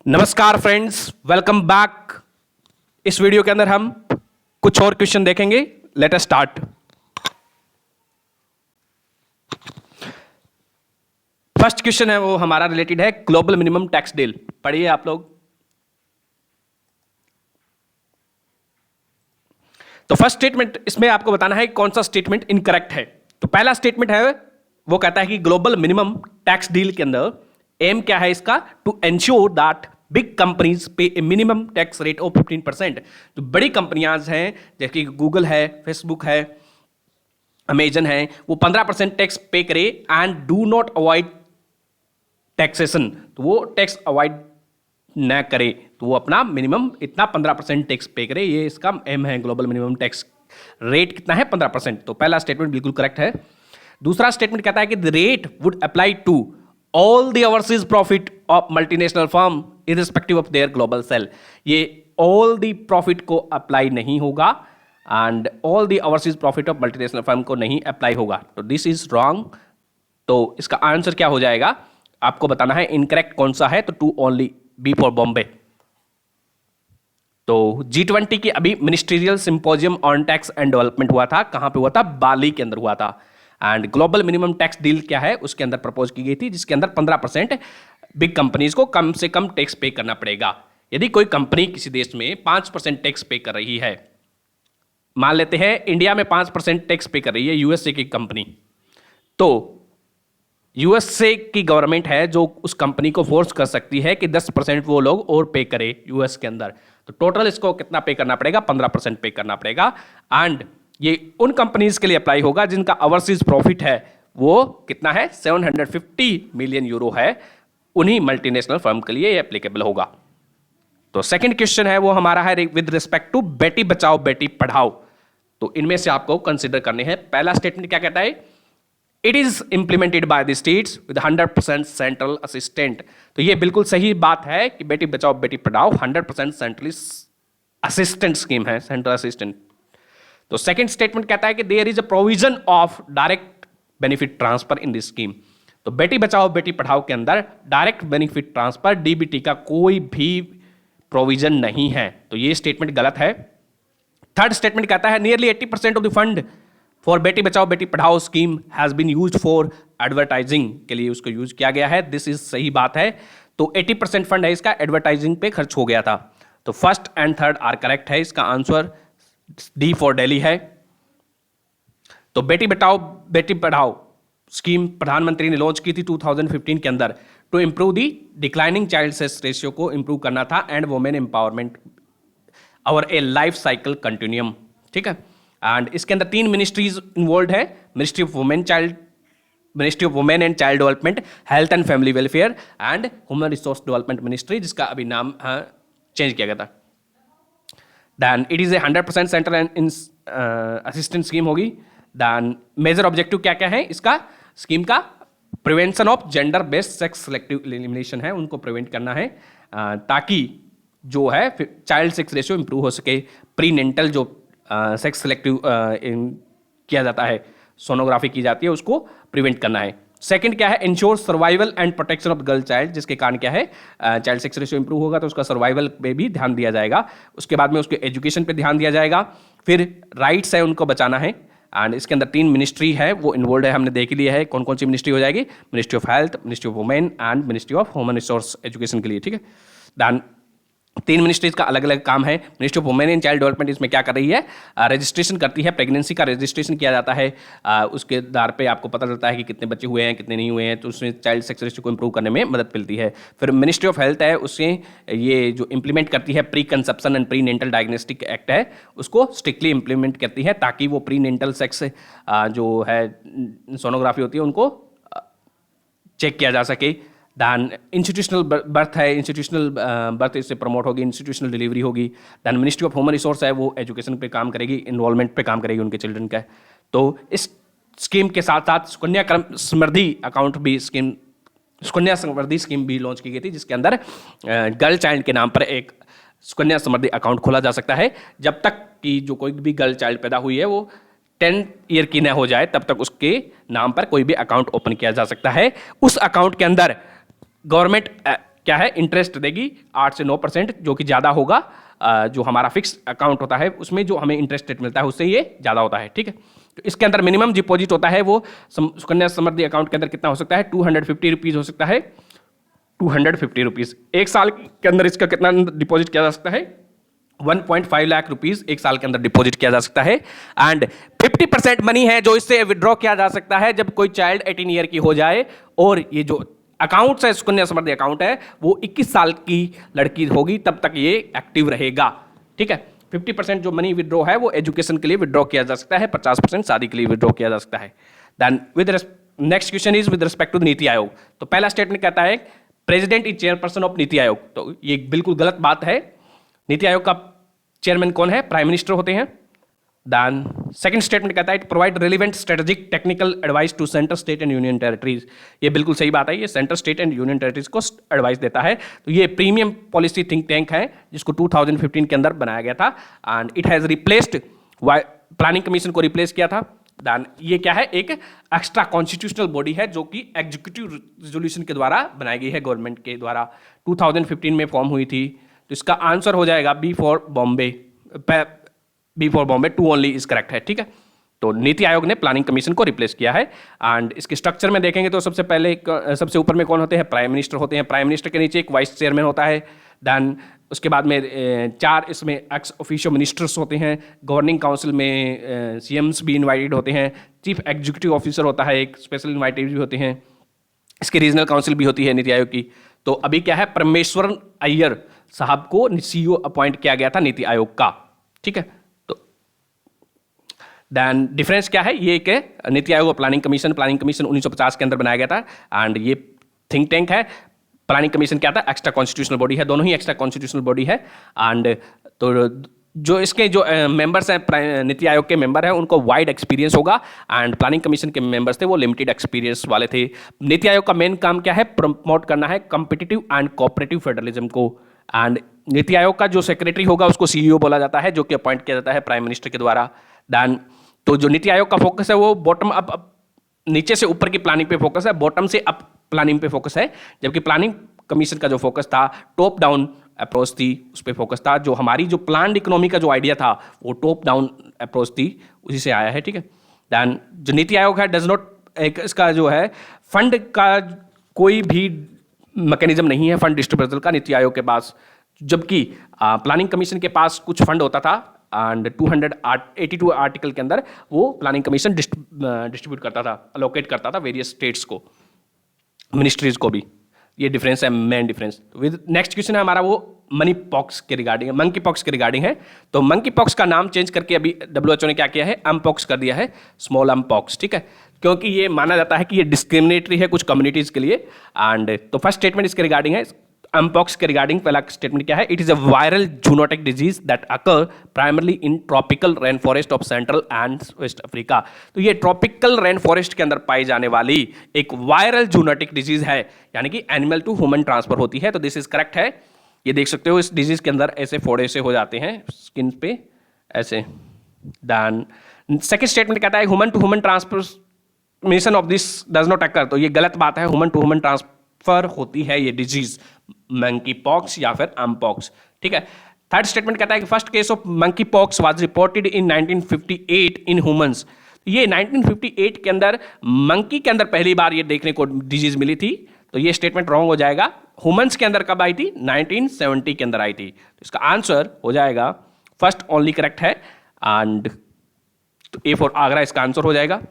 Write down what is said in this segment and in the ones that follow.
नमस्कार friends, welcome back. इस video के अंदर हम कुछ और क्वेश्चन देखेंगे। Let us start. First question है वो हमारा रिलेटेड है ग्लोबल मिनिमम टैक्स डील। पढ़िए आप लोग। तो फर्स्ट स्टेटमेंट इसमें आपको बताना है कौन सा स्टेटमेंट इनकरेक्ट है। तो पहला स्टेटमेंट है वो कहता है कि ग्लोबल मिनिमम टैक्स डील के अंदर एम क्या है इसका, to ensure that big companies pay a minimum tax rate of 15%। जो बड़ी कंपनियां हैं जैसे कि गूगल है, फेसबुक है, अमेजन है, वो 15% टैक्स पे करे and do not avoid taxation. तो वो टैक्स अवॉइड न करे, तो वो अपना मिनिमम इतना 15% टैक्स पे करे। ये इसका एम है। ग्लोबल मिनिमम टैक्स रेट कितना है, 15%। तो पहला स्टेटमेंट बिल्कुल करेक्ट है। दूसरा स्टेटमेंट कहता है कि the rate would apply to all the overseas profit of multinational firm irrespective of their global sale. ये ऑल द प्रॉफिट को अप्लाई नहीं होगा and all the overseas profit of multinational firm को नहीं अप्लाई होगा। तो दिस इज रॉन्ग। तो इसका आंसर क्या हो जाएगा, आपको बताना है इनकरेक्ट कौन सा है। तो two only, b for Bombay. तो G20 की अभी ministerial symposium on tax and development हुआ था। कहां पे हुआ था, बाली के अंदर हुआ था। And global minimum tax deal क्या है, उसके अंदर प्रपोज की गई थी, जिसके अंदर 15% बिग कंपनीज को कम से कम टैक्स पे करना पड़ेगा। यदि कोई कंपनी किसी देश में 5% टैक्स पे कर रही है, मान लेते हैं इंडिया में 5% टैक्स पे कर रही है यूएसए की कंपनी, तो यूएसए की गवर्नमेंट है जो उस कंपनी को फोर्स कर सकती है कि 10% वो लोग और पे करे यूएस के अंदर। तो टोटल इसको कितना पे करना पड़ेगा, 15% पे करना पड़ेगा। एंड ये उन कंपनीज के लिए अप्लाई होगा जिनका ओवरसीज प्रॉफिट है वो कितना है, 750 मिलियन यूरो है। उन्हीं मल्टीनेशनल फर्म के लिए ये एप्लीकेबल होगा। तो सेकंड क्वेश्चन है वो हमारा है विद रिस्पेक्ट टू बेटी बचाओ बेटी पढ़ाओ। तो इनमें से आपको कंसिडर करने हैं। पहला स्टेटमेंट क्या कहता है, it is implemented by the states with 100% central assistant. तो ये बिल्कुल सही बात है कि बेटी Bachao Beti Padhao 100% centrally assistant scheme है, सेंट्रल असिस्टेंट। तो सेकंड स्टेटमेंट कहता है कि there is a provision of direct benefit transfer in this scheme. तो बेटी बचाओ बेटी पढ़ाओ के अंदर डायरेक्ट बेनिफिट ट्रांसफर डीबीटी का कोई भी प्रोविजन नहीं है। तो ये स्टेटमेंट गलत है। थर्ड स्टेटमेंट कहता है nearly 80% of the fund for Beti Bachao Beti Padhao scheme has been used for advertising के लिए उसको यूज किया गया है। दिस इज सही बात है। तो 80% फंड है इसका एडवर्टाइजिंग पे खर्च हो गया था। तो first and third are correct है। इसका आंसर डी फॉर दिल्ली है। तो बेटी बचाओ बेटी पढ़ाओ स्कीम प्रधानमंत्री ने लॉन्च की थी 2015 के अंदर to improve the declining child sex ratio को इंप्रूव करना था एंड वुमेन एम्पावरमेंट और ए लाइफ साइकिल कंटिन्यूम। ठीक है। एंड इसके अंदर 3 मिनिस्ट्रीज इन्वॉल्व है, ministry of women and child development, health and family welfare and human resource development ministry, जिसका अभी नाम चेंज किया गया था। Then it is a 100% central and assistant scheme होगी। दैन मेजर ऑब्जेक्टिव क्या क्या है इसका स्कीम का, prevention of gender based sex selective elimination है, उनको प्रिवेंट करना है ताकि जो है चाइल्ड सेक्स रेशियो इंप्रूव हो सके। प्री नेंटल जो सेक्स सिलेक्टिव किया जाता है, सोनोग्राफी की जाती है, उसको प्रिवेंट करना है। सेकंड क्या है, ensure survival and protection of girl child, जिसके कारण क्या है चाइल्ड सेक्स रेशियो इंप्रूव होगा तो उसका सर्वाइवल पे भी ध्यान दिया जाएगा। उसके बाद में उसके एजुकेशन पे ध्यान दिया जाएगा। फिर राइट्स है उनको बचाना है। एंड इसके अंदर 3 मिनिस्ट्री है वो इन्वॉल्व है, हमने देख लिया है कौन कौन सी मिनिस्ट्री हो जाएगी, ministry of health, ministry of women and ministry of human resource education के लिए। ठीक है। दैन 3 मिनिस्ट्रीज का अलग अलग काम है। Ministry of women and child development इसमें क्या कर रही है, रजिस्ट्रेशन करती है, प्रेगनेंसी का रजिस्ट्रेशन किया जाता है। उसके आधार पे आपको पता चलता है कि कितने बच्चे हुए हैं कितने नहीं हुए हैं, तो उसमें चाइल्ड सेक्स रेशियो को इंप्रूव करने में मदद मिलती है। फिर मिनिस्ट्री ऑफ हेल्थ है, उससे ये जो इंप्लीमेंट करती है pre conception and pre natal diagnostic act है, उसको स्ट्रिक्टली इंप्लीमेंट करती है ताकि वो प्री नेंटल सेक्स जो है सोनोग्राफी होती है उनको चेक किया जा सके। दैन इंस्टीट्यूशनल बर्थ है, इंस्टीट्यूशनल बर्थ इससे प्रमोट होगी, इंस्टीट्यूशनल डिलीवरी होगी। Then ministry of human resource है वो एजुकेशन पे काम करेगी, इन्वॉल्वमेंट पे काम करेगी उनके चिल्ड्रन का। तो इस स्कीम के साथ साथ सुकन्या समृद्धि अकाउंट भी स्कीम, सुकन्या समृद्धि स्कीम भी लॉन्च की गई थी, जिसके अंदर गर्ल चाइल्ड के नाम पर एक सुकन्या समृद्धि अकाउंट खोला जा सकता है। जब तक कि जो कोई भी गर्ल चाइल्ड पैदा हुई है वो 10 ईयर की न हो जाए तब तक उसके नाम पर कोई भी अकाउंट ओपन किया जा सकता है। उस अकाउंट के अंदर गवर्नमेंट क्या है, इंटरेस्ट देगी 8 से 9%, जो कि ज़्यादा होगा जो हमारा फिक्स अकाउंट होता है उसमें जो हमें इंटरेस्ट रेट मिलता है उससे ये ज़्यादा होता है, ठीक है। तो इसके अंदर मिनिमम डिपॉजिट होता है वो सुकन्या समृद्धि अकाउंट के अंदर कितना हो सकता है, 250 रुपीज़ हो सकता है, 250 रुपीज़। एक साल के अंदर इसका कितना डिपॉजिट किया जा सकता है, 1.5 लाख रुपीज एक साल के अंदर डिपॉजिट किया जा सकता है। एंड 50% मनी है जो इससे विड्रॉ किया जा सकता है जब कोई चाइल्ड 18 ईयर की हो जाए, और ये जो अकाउंट है सुकन्या समृद्धि अकाउंट है वो 21 साल की लड़की होगी तब तक ये एक्टिव रहेगा, ठीक है। 50% जो मनी विड्रॉ है वो एजुकेशन के लिए विड्रॉ किया जा सकता है, 50% शादी के लिए विड्रॉ किया जा सकता है। Then next question is with respect to NITI Aayog. तो पहला स्टेटमेंट कहता है प्रेसिडेंट इज चेयरपर्सन ऑफ नीति आयोग, तो ये बिल्कुल गलत बात है। नीति आयोग का चेयरमैन कौन है, प्राइम मिनिस्टर होते हैं। देन सेकंड स्टेटमेंट कहता है provide relevant strategic technical advice to centre state and union territories, ये बिल्कुल सही बात है, ये centre state and union territories को एडवाइस देता है। तो ये प्रीमियम पॉलिसी थिंक टैंक है जिसको 2015 के अंदर बनाया गया था and it has replaced planning commission को रिप्लेस किया था। देन ये क्या है, एक एक्स्ट्रा कॉन्स्टिट्यूशनल बॉडी है जो कि एग्जीक्यूटिव रेजोल्यूशन के द्वारा बनाई गई है, गवर्नमेंट के द्वारा 2015 में फॉर्म हुई थी। तो इसका आंसर हो जाएगा b for Bombay, b for Bombay, 2 only is correct है, ठीक है। तो नीति आयोग ने प्लानिंग कमीशन को रिप्लेस किया है। एंड इसके स्ट्रक्चर में देखेंगे तो सबसे पहले सबसे ऊपर में कौन होते हैं, प्राइम मिनिस्टर होते हैं। प्राइम मिनिस्टर के नीचे एक वाइस चेयरमैन होता है। देन उसके बाद में 4 इसमें एक्स ऑफिशियो मिनिस्टर्स होते हैं। गवर्निंग काउंसिल में सीएम्स भी इन्वाइटेड होते हैं। चीफ एग्जीक्यूटिव ऑफिसर होता है एक, स्पेशल इन्वाइटेड भी होते हैं। इसकी रीजनल काउंसिल भी होती है नीति आयोग की। तो अभी क्या है, परमेश्वरन अय्यर साहब को सीईओ अपॉइंट किया गया था नीति आयोग का, ठीक है। तो देन डिफरेंस क्या है, ये एक है नीति आयोग और प्लानिंग कमीशन 1950 के अंदर बनाया गया था एंड ये थिंक टैंक है। प्लानिंग कमीशन क्या था, एक्स्ट्रा कॉन्स्टिट्यूशनल बॉडी है, दोनों ही एक्स्ट्रा कॉन्स्टिट्यूशनल बॉडी है। एंड तो जो इसके जो मेंबर्स हैं, नीति आयोग के मेंबर हैं, उनको वाइड एक्सपीरियंस होगा एंड प्लानिंग कमीशन के मेंबर्स थे वो लिमिटेड एक्सपीरियंस वाले थे। नीति आयोग का मेन काम क्या है, प्रमोट करना है कॉम्पिटिटिव एंड कोऑपरेटिव फेडरलिज्म को। एंड नीति आयोग का जो सेक्रेटरी होगा उसको सीईओ बोला जाता है, जो कि अपॉइंट किया जाता है प्राइम मिनिस्टर के द्वारा। देन तो जो नीति आयोग का फोकस है वो बॉटम अप, नीचे से ऊपर की प्लानिंग पे फोकस है, बॉटम से अप प्लानिंग पे फोकस है। जबकि प्लानिंग कमीशन का जो फोकस था, टॉप डाउन अप्रोच थी, उस पर फोकस था। जो हमारी जो प्लान्ड इकोनॉमी का जो आइडिया था वो टॉप डाउन अप्रोच थी, उसी से आया है, ठीक है। देन जो नीति आयोग है डज नॉट, एक इसका जो है फंड का कोई भी मैकेनिज्म नहीं है फंड डिस्ट्रीब्यूशन का नीति आयोग के पास। जबकि प्लानिंग कमीशन के पास कुछ फंड होता था एंड 282 आर्टिकल के अंदर वो प्लानिंग कमीशन डिस्ट्रीब्यूट करता था, अलोकेट करता था वेरियस स्टेट्स को, मिनिस्ट्रीज को भी। ये डिफरेंस है, main difference. With next question है हमारा वो मनी पॉक्स के रिगार्डिंग, मंकी पॉक्स के रिगार्डिंग है। तो मंकी पॉक्स का नाम चेंज करके अभी WHO ने क्या किया है, एम पॉक्स कर दिया है, स्मॉल एम पॉक्स, ठीक है। क्योंकि ये माना जाता है कि ये डिस्क्रिमिनेटरी है कुछ कम्युनिटीज के लिए। एंड तो फर्स्ट स्टेटमेंट इसके रिगार्डिंग है, एमपॉक्स के रिगार्डिंग पहला स्टेटमेंट क्या है, it is a viral zoonotic disease that occur primarily in tropical rain forest of central and west Africa. तो ये ट्रॉपिकल रेन फॉरेस्ट के अंदर पाई जाने वाली एक वायरल जूनोटिक डिजीज है, यानी कि एनिमल टू ह्यूमन ट्रांसफर होती है। तो दिस इज करेक्ट है, ये देख सकते हो इस डिजीज के अंदर ऐसे फोड़े से हो जाते हैं स्किन पे ऐसे। देन सेकंड स्टेटमेंट कहता है human to human transmission of this does not occur. तो ये गलत बात है, ह्यूमन टू ह्यूमन ट्रांसफर होती है ये डिजीज, मंकी पॉक्स या फिर एमपॉक्स, ठीक है। थर्ड स्टेटमेंट कहता है कि first case of monkey pox was reported in 1958 in humans. ये 1958 के अंदर मंकी के अंदर पहली बार ये देखने को डिजीज मिली थी। तो ये स्टेटमेंट रॉन्ग हो जाएगा। ह्यूमंस के अंदर कब आई थी, 1970 के अंदर आई थी। तो इसका आंसर हो जाएगा फर्स्ट ओनली करेक्ट है एंड तो ए फॉर आगरा इसका आंसर हो जाएगा।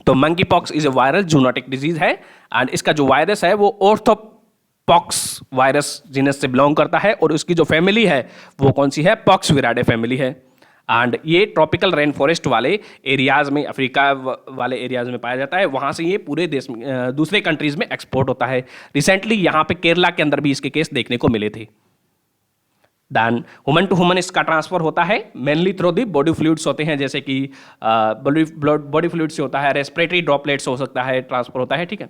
तो monkey pox is a viral zoonotic disease है एंड इसका जो वायरस है वो ऑर्थोपॉक्स वायरस जीनस से बिलोंग करता है और उसकी जो फैमिली है वो कौन सी है, पॉक्स विराडे फैमिली है। एंड ये ट्रॉपिकल रेन फॉरेस्ट वाले एरियाज में, अफ्रीका वाले एरियाज में पाया जाता है, वहाँ से ये पूरे देश में दूसरे कंट्रीज में एक्सपोर्ट होता है। रिसेंटली यहाँ पे केरला के अंदर भी इसके केस देखने को मिले थे। देन ह्यूमन टू ह्यूमन इसका ट्रांसफर होता है mainly through the body fluids होते हैं, जैसे कि बॉडी फ्लूइड से होता है, रेस्पिरेटरी ड्रॉपलेट्स हो सकता है, ट्रांसफर होता है, ठीक है।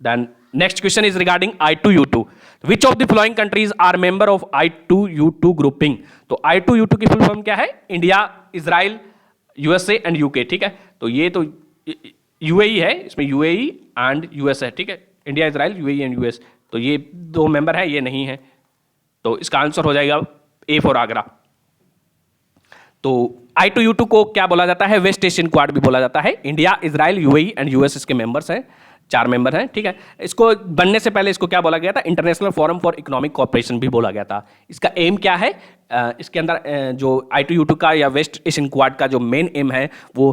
Then next question is regarding I2U2, which of the following countries are member of I2U2 grouping. तो I2U2 की फुल फॉर्म क्या है, India, Israel, USA and UK, ठीक है। तो ये तो UAE है, इसमें UAE एंड US है, ठीक है, India, Israel, UAE and US। तो ये 2 मेंबर हैं, ये नहीं है, तो इसका आंसर हो जाएगा ए फॉर आगरा। तो I2U2 को क्या बोला जाता है? वेस्ट एशियन क्वाड भी बोला जाता है। India, Israel, UAE and US इसके मेंबर्स हैं, 4 मेंबर हैं, ठीक है। इसको बनने से पहले इसको क्या बोला गया था? International forum for economic cooperation भी बोला गया था। इसका एम क्या है? इसके अंदर जो I2U2 का या वेस्ट एशियन क्वाड का जो मेन एम है वो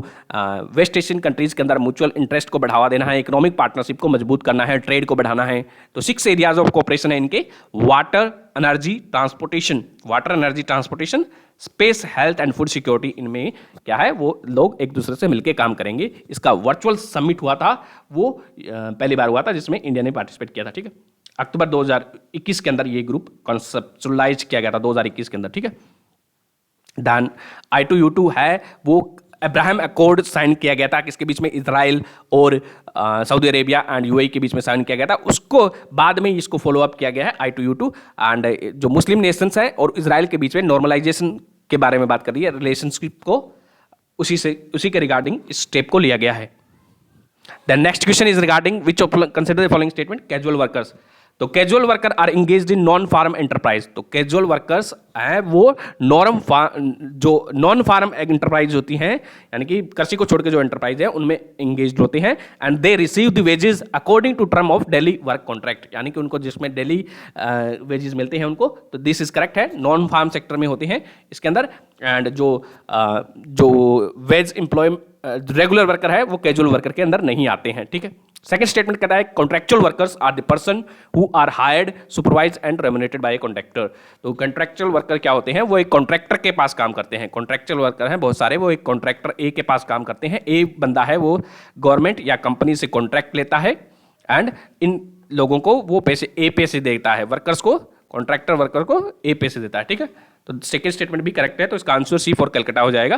वेस्ट एशियन कंट्रीज के अंदर म्यूचुअल इंटरेस्ट को बढ़ावा देना है, इकोनॉमिक पार्टनरशिप को मजबूत करना है, ट्रेड को बढ़ाना है। तो 6 एरियाज ऑफ कोऑपरेशन है इनके: water, energy, transportation, space, health and food security. इनमें क्या है, वो लोग एक दूसरे से मिलकर काम करेंगे। इसका वर्चुअल समिट हुआ था, वो पहली बार हुआ था जिसमें इंडिया ने पार्टिसिपेट किया था, ठीक है। अक्टूबर 2021 के अंदर ये ग्रुप कॉन्सेप्चुअलाइज किया गया था, 2021 के अंदर, ठीक है। देन I2U2 है वो अब्राहम अकॉर्ड साइन किया गया था, किसके बीच में? इजराइल और सऊदी अरेबिया एंड यूएई के बीच में साइन किया गया था। उसको बाद में इसको फॉलो अप किया गया है I2U2 एंड जो मुस्लिम नेशंस है और इजराइल के बीच में नॉर्मलाइजेशन के बारे में बात कर रही है, रिलेशनशिप को उसी के रिगार्डिंग इस स्टेप को लिया गया है। The next question is regarding which of consider the following statement casual workers. तो casual worker are engaged in non farm enterprise. तो कैजुअल वर्कर्स हैं वो जो नॉन फार्म एंटरप्राइज होती हैं, यानी कि कृषि को छोड़ के जो एंटरप्राइज है उनमें इंगेज्ड होते हैं। And they receive the wages according to term of daily work contract, यानी कि उनको जिसमें डेली वेजेस मिलते हैं उनको, तो दिस इज करेक्ट है, नॉन फार्म सेक्टर में होते हैं इसके अंदर। एंड जो वेज एम्प्लॉय रेगुलर वर्कर है वो कैजुअल वर्कर के अंदर नहीं आते हैं, ठीक है। सेकंड स्टेटमेंट कहता है contractual workers are the person who are hired, supervise and remunerated by a contractor. तो कॉन्ट्रैक्चुअल वर्कर क्या होते हैं? वो एक कॉन्ट्रैक्टर के पास काम करते हैं। कॉन्ट्रैक्चुअल वर्कर हैं बहुत सारे, वो एक कॉन्ट्रैक्टर ए के पास काम करते हैं। ए बंदा है वो गवर्नमेंट या कंपनी से कॉन्ट्रैक्ट लेता है एंड इन लोगों को वो पैसे देता है, वर्कर्स को, कॉन्ट्रैक्टर वर्कर को ए पैसे देता है, ठीक है। तो सेकेंड स्टेटमेंट भी करेक्ट है, तो इसका आंसर सी फॉर कलकत्ता हो जाएगा।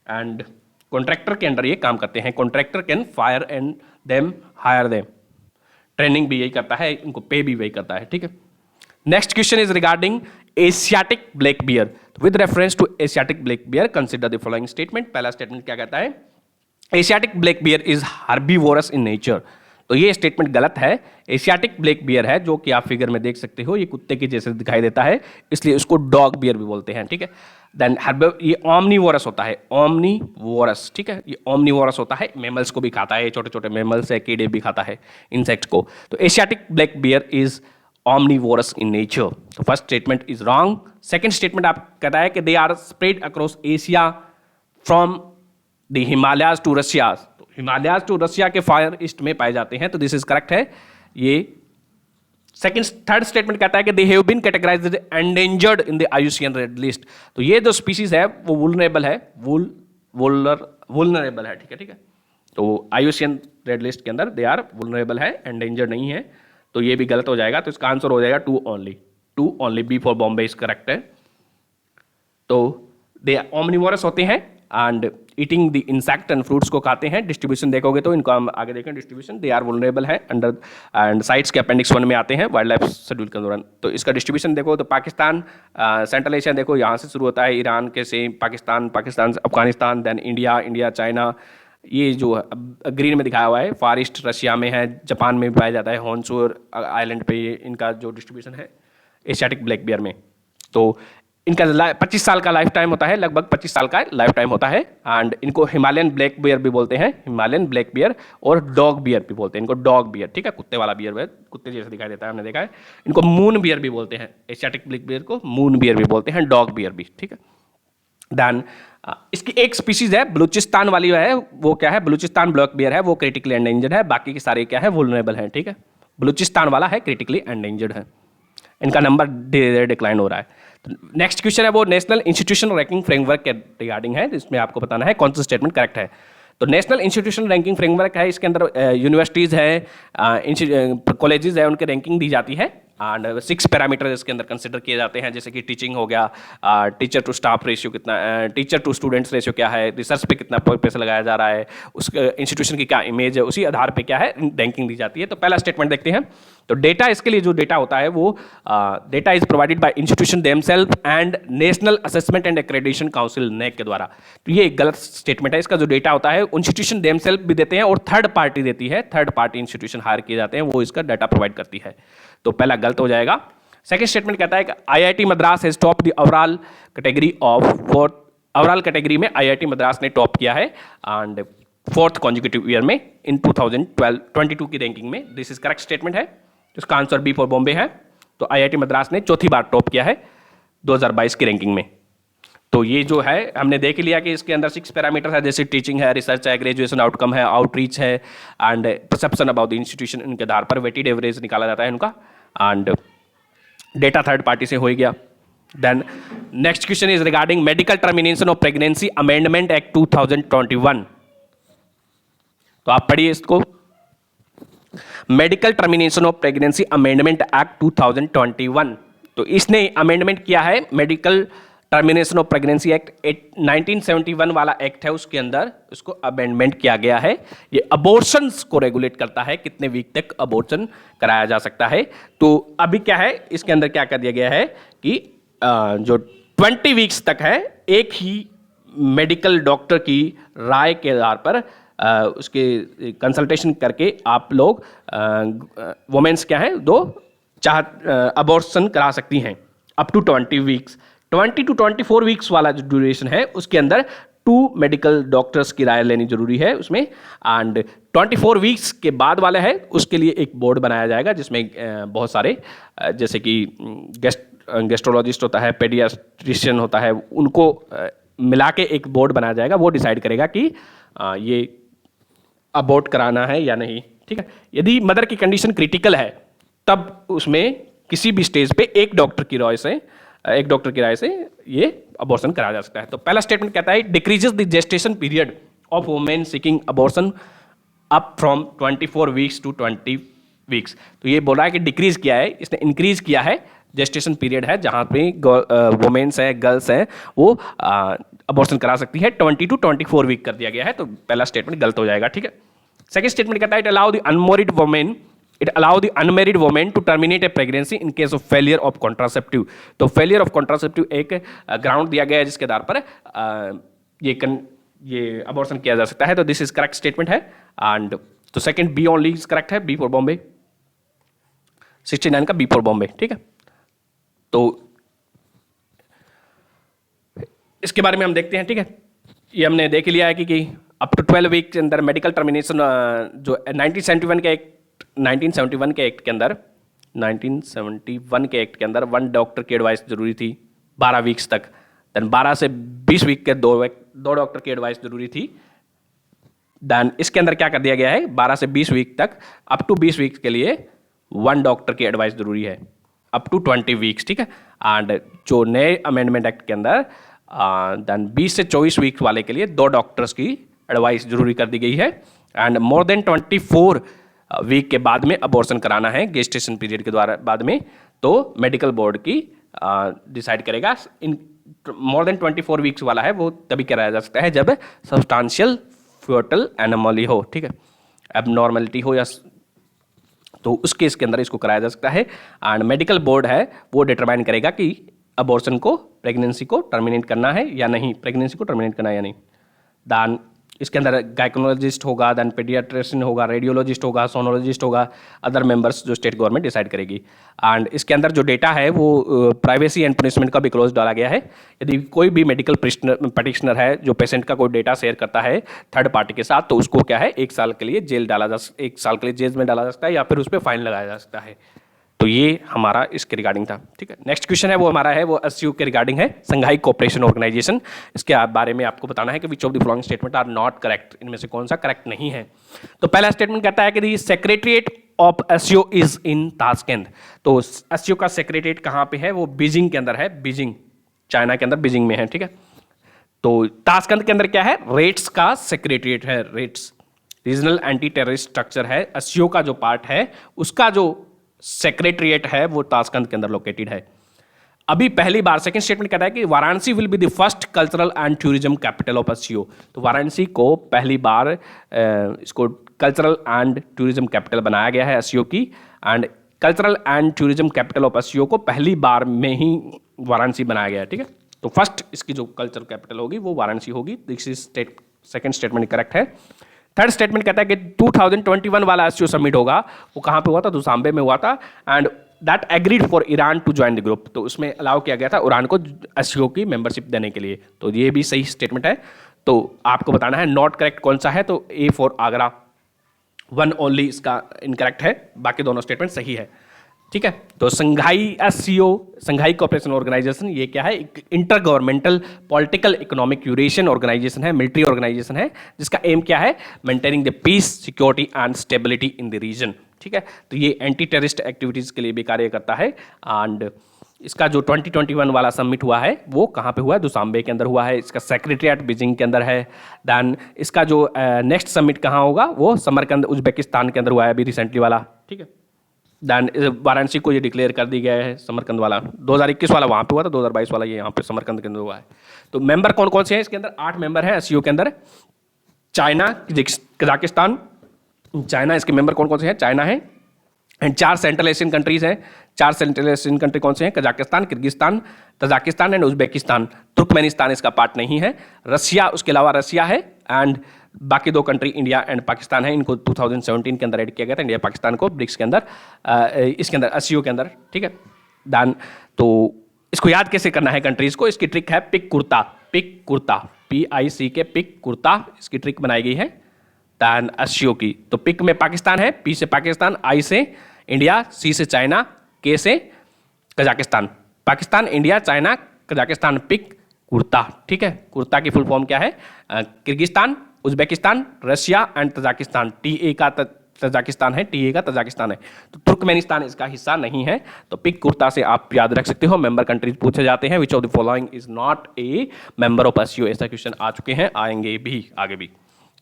एंड कॉन्ट्रैक्टर के अंडर ये काम करते हैं। Contractor can fire and them hire them, training भी यही करता है, इनको पे भी वही करता है, ठीक है। Next question is regarding Asiatic black bear. With reference to Asiatic black bear consider the following statement. पहला स्टेटमेंट क्या कहता है? Asiatic black bear is herbivorous in nature. तो ये स्टेटमेंट गलत है। एशियाटिक ब्लैक बियर है जो कि आप फिगर में देख सकते हो, ये कुत्ते के जैसे दिखाई देता है, इसलिए उसको डॉग बियर भी बोलते हैं, ठीक है। देन ये ओमनीवोरस होता है, ओमनीवोरस, ठीक है। ये ओमनीवोरस होता है, मेमल्स को भी खाता है, छोटे छोटे मेमल्स है, कीड़े भी खाता है, इंसेक्ट्स को। तो Asiatic black bear is omnivorous in nature. तो first statement is wrong. Second statement आप कहता है कि they are spread across Asia from the Himalayas to Russia. तो हिमालयाज टू रशिया के फार ईस्ट में पाए जाते हैं, तो दिस इज करेक्ट है ये। थर्ड स्टेटमेंट कहता है कि they have been categorised endangered in the IUCN red list. तो ये जो स्पीसीज है वो वुलनरेबल है, वुलनरेबल है, ठीक है, ठीक है। तो IUCN रेड लिस्ट के अंदर दे आर वुलनरेबल है, एंडेंजर्ड नहीं है, तो ये भी गलत हो जाएगा। तो इसका आंसर हो जाएगा two only, b for Bombay is correct है। तो दे ओमनिवोरस होते हैं and eating the insect and fruits को खाते हैं। डिस्ट्रीब्यूशन देखोगे तो इनको हम आगे देखें, डिस्ट्रीब्यूशन दे आर वुलनरेबल है अंडर एंड साइट्स के अपेंडिक्स 1 में आते हैं वाइल्ड लाइफ शेड्यूल के दौरान। तो इसका डिस्ट्रीब्यूशन देखो तो पाकिस्तान, सेंट्रल एशिया देखो यहाँ से शुरू होता है, ईरान के सेम, पाकिस्तान से अफगानिस्तान, देन इंडिया, चाइना। ये जो ग्रीन में दिखाया हुआ है फार ईस्ट रशिया में है, जापान में भी पाया जाता है, हॉन्शोर आइलैंड पे इनका जो डिस्ट्रीब्यूशन है एशियाटिक ब्लैक बियर में। तो इनका 25 साल का लाइफ टाइम होता है, लगभग 25 साल का लाइफ टाइम होता है। एंड इनको हिमालयन ब्लैक बियर भी बोलते हैं, हिमालयन ब्लैक बियर, और डॉग बियर भी बोलते हैं इनको, डॉग बियर, ठीक है, कुत्ते वाला बियर, कुत्ते जैसे दिखाई देता है, हमने देखा है। इनको मून बियर भी बोलते हैं, एशियाटिक ब्लैक बियर को मून बियर भी बोलते हैं, डॉग बियर भी, ठीक है। देन इसकी एक स्पीसीज है बलूचिस्तान वाली है, वो क्या है? बलूचिस्तान ब्लैक बियर है, वो क्रिटिकली एंडेंजर्ड है, बाकी के सारे क्या है? वुलनरेबल है, ठीक है। बलूचिस्तान वाला है क्रिटिकली एंडेंजर्ड है, इनका नंबर धीरे धीरे डिक्लाइन हो रहा है। तो नेक्स्ट क्वेश्चन है वो नेशनल इंस्टीट्यूशन रैंकिंग फ्रेमवर्क के रिगार्डिंग है, इसमें आपको बताना है कौन सा स्टेटमेंट करेक्ट है। तो नेशनल इंस्टीट्यूशन रैंकिंग फ्रेमवर्क है, इसके अंदर यूनिवर्सिटीज़ है, कॉलेजेस है, उनके रैंकिंग दी जाती है एंड 6 पैरामीटर इसके अंदर कंसिडर किए जाते हैं, जैसे कि टीचिंग हो गया, टीचर टू स्टाफ रेशियो कितना, टीचर टू स्टूडेंट्स रेशियो क्या है, रिसर्च पे कितना पैसा लगाया जा रहा है, उस इंस्टीट्यूशन की क्या इमेज है, उसी आधार पे क्या है रैंकिंग दी जाती है। तो पहला स्टेटमेंट देखते हैं तो डेटा, इसके लिए जो डेटा होता है वो data is provided by institution themselves and national assessment and accreditation council NAAC के द्वारा। तो ये एक गलत स्टेटमेंट है। इसका जो डेटा होता है इंस्टीट्यूशन देमसेल्फ भी देते हैं और थर्ड पार्टी देती है, थर्ड पार्टी इंस्टीट्यूशन हायर किए जाते हैं, वो इसका डाटा प्रोवाइड करती है। तो पहला गलत हो जाएगा। सेकंड स्टेटमेंट कहता है कि IIT Madras has top the overall category of fourth, overall category में आईआईटी मद्रास ने टॉप किया है एंड फोर्थ कॉन्जिक्यूटिव ईयर में इन 2022 की रैंकिंग में। दिस इज करेक्ट स्टेटमेंट है। इसका आंसर बी फॉर बॉम्बे है। तो आईआईटी मद्रास ने चौथी बार टॉप किया है 2022 की रैंकिंग में। तो ये जो है हमने देख लिया कि इसके अंदर 6 पैरामीटर है, जैसे टीचिंग है, रिसर्च है, ग्रेजुएशन आउटकम है, आउटरीच है and perception about the institution. इनके आधार पर वेटेड एवरेज निकाला जाता है इनका एंड डेटा थर्ड पार्टी से हो ही गया। Then next question is regarding medical termination of pregnancy amendment act 2021। तो आप पढ़िए इसको, medical termination of pregnancy amendment act 2021। तो इसने अमेंडमेंट किया है medical termination of pregnancy act 1971 वाला एक्ट है, उसके अंदर उसको अमेंडमेंट किया गया है। ये अबॉर्शंस को रेगुलेट करता है, कितने वीक तक अबॉर्शन कराया जा सकता है। तो अभी क्या है, इसके अंदर क्या कर दिया गया है कि जो 20 वीक्स तक है, एक ही मेडिकल डॉक्टर की राय के आधार पर उसके कंसल्टेशन करके आप लोग वुमेन्स क्या है दो अबॉर्शन करा सकती हैं up to 20 weeks. 20 to 24 weeks वाला जो ड्यूरेशन है उसके अंदर 2 मेडिकल डॉक्टर्स की राय लेनी जरूरी है उसमें। एंड 24 वीक्स के बाद वाला है उसके लिए एक बोर्ड बनाया जाएगा जिसमें बहुत सारे जैसे कि गेस्ट्रोलॉजिस्ट होता है, पेडियाट्रिशियन होता है, उनको मिला के एक बोर्ड बनाया जाएगा। वो डिसाइड करेगा कि ये अबॉर्ट कराना है या नहीं। ठीक है, यदि मदर की कंडीशन क्रिटिकल है तब उसमें किसी भी स्टेज पे एक डॉक्टर की राय से ये अबॉर्शन कराया जा सकता है। तो पहला स्टेटमेंट कहता है decreases the gestation period of women seeking abortion up from 24 weeks to 20 weeks. तो ये बोल रहा है कि डिक्रीज किया है, इसने इंक्रीज किया है जेस्टेशन पीरियड है जहां पे वुमेन्स है, गर्ल्स हैं, वो अबॉर्शन करा सकती है। 20 to 24 वीक कर दिया गया है। तो पहला स्टेटमेंट गलत हो जाएगा। ठीक है, सेकंड स्टेटमेंट कहता है it allow the unmarried women to terminate a pregnancy in case of failure of contraceptive. तो फेलियर ऑफ कॉन्ट्रासेप्टिव एक ग्राउंड दिया गया है जिसके आधार पर ये अबॉर्शन किया जा सकता है। तो दिस इज करेक्ट स्टेटमेंट है एंड तो second b only is correct है, बी फॉर बॉम्बे, 69 का बी फॉर बॉम्बे। ठीक है, तो इसके बारे में हम देखते हैं। ठीक है, ये हमने देख लिया है कि अप टू 12 वीक के अंदर मेडिकल टर्मिनेशन जो 1971 के एक्ट के अंदर 1 डॉक्टर की एडवाइस जरूरी थी 12 वीक्स तक। देन 12 से 20 वीक के दो डॉक्टर की एडवाइस जरूरी थी। देन इसके अंदर क्या कर दिया गया है, 12 से 20 वीक तक अप टू 20 वीक्स के लिए 1 डॉक्टर की एडवाइस जरूरी है अप टू 20 वीक्स। ठीक है, एंड जो नए अमेंडमेंट एक्ट के अंदर देन 20 से 24 वीक वाले के लिए 2 डॉक्टर्स की एडवाइस जरूरी कर दी गई है। एंड मोर देन 24 वीक के बाद में अबॉर्शन कराना है गेस्टेशन पीरियड के द्वारा बाद में, तो मेडिकल बोर्ड की डिसाइड करेगा। इन मोर देन 24 वीक्स वाला है वो तभी कराया जा सकता है जब सब्सटेंशियल फ्यूटल एनोमली हो। ठीक है, एबनॉर्मलिटी हो या तो उस केस के अंदर इसको कराया जा सकता है। एंड मेडिकल बोर्ड है वो डिटरमाइन करेगा कि अबॉर्शन को, प्रेगनेंसी को टर्मिनेट करना है या नहीं, प्रेगनेंसी को टर्मिनेट करना है या नहीं। दान इसके अंदर गायकोनोलॉजिस्ट होगा, देन पेडियाट्रिशियन होगा, रेडियोलॉजिस्ट होगा, सोनोलॉजिस्ट होगा, अदर मेंबर्स जो स्टेट गवर्नमेंट डिसाइड करेगी। एंड इसके अंदर जो डेटा है वो प्राइवेसी एंड पनिशमेंट का भी क्लोज डाला गया है। यदि कोई भी मेडिकल पटिशनर है जो पेशेंट का कोई डेटा शेयर करता है थर्ड पार्टी के साथ, तो उसको क्या है 1 साल के लिए जेल में डाला जा सकता है या फिर उस पर फाइन लगाया जा सकता है। तो ये हमारा इसके रिगार्डिंग था। ठीक है, नेक्स्ट क्वेश्चन है वो हमारा है वो एससीओ के रिगार्डिंग है, संघाई कोऑपरेशन ऑर्गेनाइजेशन। इसके बारे में आपको बताना है कि which of the following statement are not correct, इनमें से कौन सा करेक्ट नहीं है। तो पहला स्टेटमेंट कहता है कि secretariat of SCO is in Tashkent. तो एससीओ का सेक्रेटरिएट कहाँ पे है, वो बीजिंग के अंदर है, बीजिंग चाइना के अंदर बीजिंग में है। ठीक है, तो ताशकंद के अंदर क्या है, रेट्स का सेक्रेटरिएट है, rates regional anti terrorist structure है। एससीओ का जो पार्ट है उसका जो सेक्रेटरिएट है वो ताशकंद के अंदर लोकेटेड है। अभी पहली बार सेकंड स्टेटमेंट कहता है कि Varanasi will be the first cultural and tourism capital of SCO. तो वाराणसी को पहली बार इसको कल्चरल एंड टूरिज्म कैपिटल बनाया गया है एससीओ की। And cultural and tourism capital of SCO को पहली बार में ही वाराणसी बनाया गया है, ठीक है। तो फर्स्ट इसकी जो कल्चरल कैपिटल होगी वो वाराणसी होगी। This is second statement correct है। थर्ड स्टेटमेंट कहता है कि 2021 वाला एससीओ समिट होगा वो कहाँ पे हुआ था, दुशांबे में हुआ था, and that agreed for Iran to join the group. तो उसमें अलाउ किया गया था ईरान को एससीओ की मेंबरशिप देने के लिए। तो ये भी सही स्टेटमेंट है। तो आपको बताना है नॉट करेक्ट कौन सा है, तो A for Agra, one only इसका इनकरेक्ट है, बाकी दोनों स्टेटमेंट सही है, ठीक है। तो Shanghai SCO, Shanghai cooperation organisation, ये क्या है, एक intergovernmental political economic Eurasian organisation है, मिलिट्री ऑर्गेनाइजेशन है, जिसका एम क्या है, maintaining the peace, security and stability in the region, ठीक है। तो ये एंटी टेररिस्ट एक्टिविटीज के लिए भी कार्य करता है। एंड इसका जो 2021 वाला समिट हुआ है वो कहाँ पे हुआ है, दुशांबे के अंदर हुआ है। इसका सेक्रेटरीट बीजिंग के अंदर है। देन इसका जो नेक्स्ट समिट कहाँ होगा वो समरकंद उज्बेकिस्तान के अंदर हुआ है अभी रिसेंटली वाला, ठीक है। देन वाराणसी को ये डिक्लेयर कर दी गया है समरकंद वाला, 2021 वाला वहाँ पे हुआ था, 2022 वाला ये यहाँ पे समरकंद के अंदर हुआ है। तो मेंबर कौन कौन से हैं इसके अंदर, 8 मेंबर हैं एससीओ के अंदर। चाइना, कजाकिस्तान, चाइना इसके मेंबर कौन कौन से हैं, चाइना है, एंड 4 सेंट्रल एशियन कंट्रीज हैं। 4 सेंट्रल एशियन कंट्री कौन से हैं, Kazakhstan, Kyrgyzstan, Tajikistan and Uzbekistan. Turkmenistan इसका पार्ट नहीं है। रसिया, उसके अलावा रसिया है, एंड बाकी 2 कंट्री इंडिया एंड पाकिस्तान है। इनको 2017 के अंदर ऐड किया गया था, इंडिया पाकिस्तान को ब्रिक्स के अंदर, इसके अंदर एससीओ के अंदर, ठीक है। दान तो इसको याद कैसे करना है कंट्रीज को, इसकी ट्रिक है pic kurta, pic kurta, PIC pic kurta, इसकी ट्रिक बनाई गई है दान एससीओ की। तो पिक में पाकिस्तान है, P से पाकिस्तान, I से इंडिया, C से चाइना, K से Kazakhstan. Pakistan, India, China, Kazakhstan, pic kurta, ठीक है। कुर्ता की फुल फॉर्म क्या है, Kyrgyzstan, Uzbekistan, Russia and Tajikistan. TA का तजाकिस्तान है, TA का तजाकिस्तान है। तो तुर्कमेनिस्तान इसका हिस्सा नहीं है। तो पिक कुर्ता से आप याद रख सकते हो। मेंबर कंट्रीज पूछे जाते हैं, विच of the following is not a member of SCO, ऐसा क्वेश्चन आ चुके हैं, आएंगे भी आगे भी।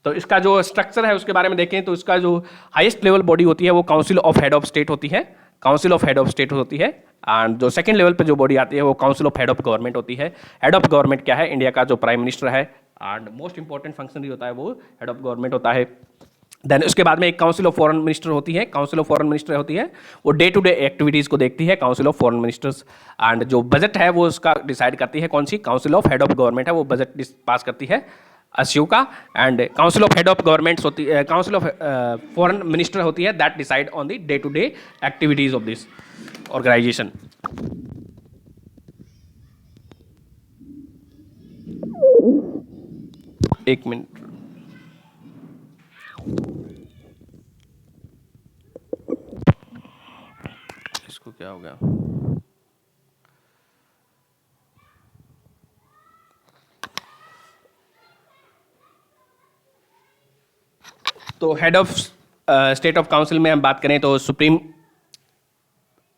तो इसका जो स्ट्रक्चर है उसके बारे में देखें तो इसका जो हाईएस्ट लेवल बॉडी होती है वो council of head of state होती है, council of head of state होती है। एंड जो सेकंड लेवल पे जो बॉडी आती है वो council of head of government होती है। हेड ऑफ गवर्नमेंट क्या है, इंडिया का जो प्राइम मिनिस्टर है, एंड मोस्ट इंपॉर्टेंट फंक्शन भी होता है वो हेड ऑफ गवर्नमेंट होता है। देन उसके बाद में एक काउंसिल ऑफ फॉरेन मिनिस्टर होती है, काउंसिल ऑफ फॉरेन मिनिस्टर होती है, वो डे टू डे एक्टिविटीज को देखती है, council of foreign ministers. And जो बजट है वो उसका डिसाइड करती है कौन सी, council of head of government है, वो बजट पास करती है एससीओ का। And council of head of governments होती है, काउंसिल ऑफ फॉरेन मिनिस्टर होती है, that decide on the day to day activities of this organization. एक मिनट, इसको क्या हो गया, तो head of state of council में हम बात करें तो सुप्रीम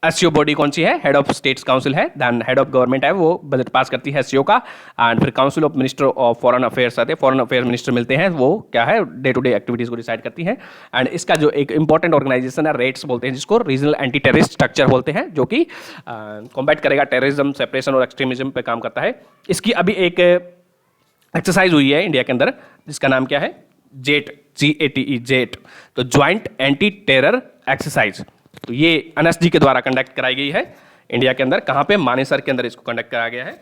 एससीओ बॉडी कौन सी है, हेड ऑफ स्टेट्स काउंसिल है। देन हेड ऑफ गवर्नमेंट है, वो बजट पास करती है एससीओ का। एंड फिर council of minister of foreign affairs आते हैं, फॉरेन अफेयर मिनिस्टर मिलते हैं, वो क्या है, डे टू डे एक्टिविटीज को डिसाइड करती है। एंड इसका जो एक इंपॉर्टेंट ऑर्गेनाइजेशन है, रेट्स बोलते हैं जिसको, रीजनल एंटी टेररिस्ट स्ट्रक्चर बोलते हैं, जो कि कॉम्बैट करेगा टेररिज्म, सेपरेशन और एक्सट्रीमिज्म पे काम करता है। इसकी अभी एक एक्सरसाइज हुई है इंडिया के अंदर जिसका नाम क्या है, जेट, GATE, जेट। तो ज्वाइंट एंटी टेरर एक्सरसाइज, तो ये NSG के द्वारा कंडक्ट कराई गई है इंडिया के अंदर। कहां पे, मानेसर के अंदर इसको कंडक्ट कराया गया है।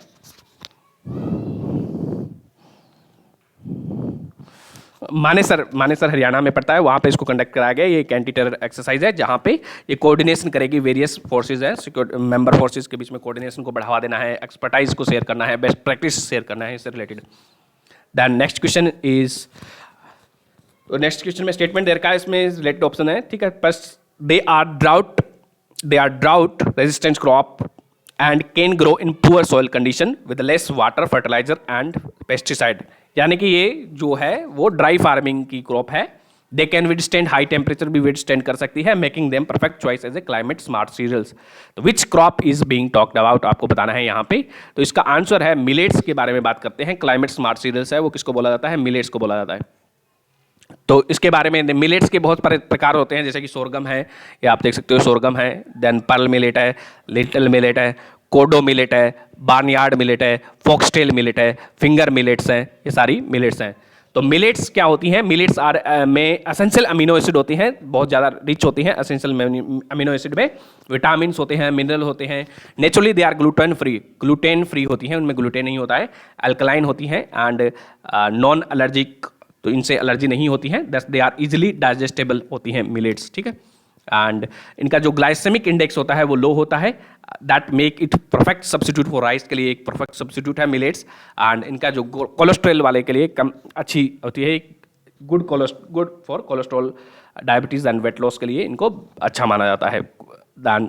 मानेसर हरियाणा में पड़ता है, वहां पे इसको कंडक्ट कराया गया। ये एक एंटी टेरर एक्सरसाइज है जहां पे ये कोऑर्डिनेशन करेगी, वेरियस फोर्सेज है, सिक्योरिटी मेंबर फोर्सेज के बीच में कोऑर्डिनेशन को बढ़ावा देना है, एक्सपर्टाइज को शेयर करना है, बेस्ट प्रैक्टिस शेयर करना है, इससे related. Then next question is, तो नेक्स्ट क्वेश्चन में स्टेटमेंट दे रखा है, इसमें रिलेटेड ऑप्शन है, ठीक है। First, they are drought resistant crop and can grow in poor soil condition with less water, fertiliser and pesticide. यानी कि ये जो है वो ड्राई फार्मिंग की क्रॉप है। They can withstand high temperature, भी विदस्टैंड कर सकती है, making them perfect choice as a climate smart cereals. तो which crop is being talked about, आपको बताना है यहाँ पे। तो इसका आंसर है मिलेट्स के बारे में बात करते हैं। क्लाइमेट स्मार्ट सीरियल्स है वो किसको बोला जाता है, मिलेट्स को बोला जाता है। तो इसके बारे में मिलेट्स के बहुत प्रकार होते हैं, जैसे कि सोरगम है, ये आप देख सकते हो, सोरगम है। देन पर्ल मिलेट है, लिटिल मिलेट है, कोडो मिलेट है, बार्नयार्ड मिलेट है, फॉक्सटेल मिलेट है, फिंगर मिलेट्स हैं, ये सारी मिलेट्स हैं। तो मिलेट्स क्या होती हैं? मिलेट्स आर में एसेंशियल अमीनो एसिड होती हैं, बहुत ज़्यादा रिच होती हैं एसेंशियल अमीनो एसिड में, विटामिन होते हैं, मिनरल होते हैं, naturally they are gluten free होती हैं, उनमें ग्लूटेन नहीं होता है, अल्कलाइन होती हैं एंड नॉन एलर्जिक, तो इनसे एलर्जी नहीं होती है, दस दे आर इजिली डाइजेस्टेबल होती हैं मिलेट्स, ठीक है। एंड इनका जो ग्लाइसेमिक इंडेक्स होता है वो लो होता है, that make it perfect substitute for rice के लिए एक परफेक्ट सब्सिट्यूट है मिलेट्स। एंड इनका जो कोलेस्ट्रॉल वाले के लिए कम अच्छी होती है, good for cholesterol, diabetes and weight loss के लिए इनको अच्छा माना जाता है। दैन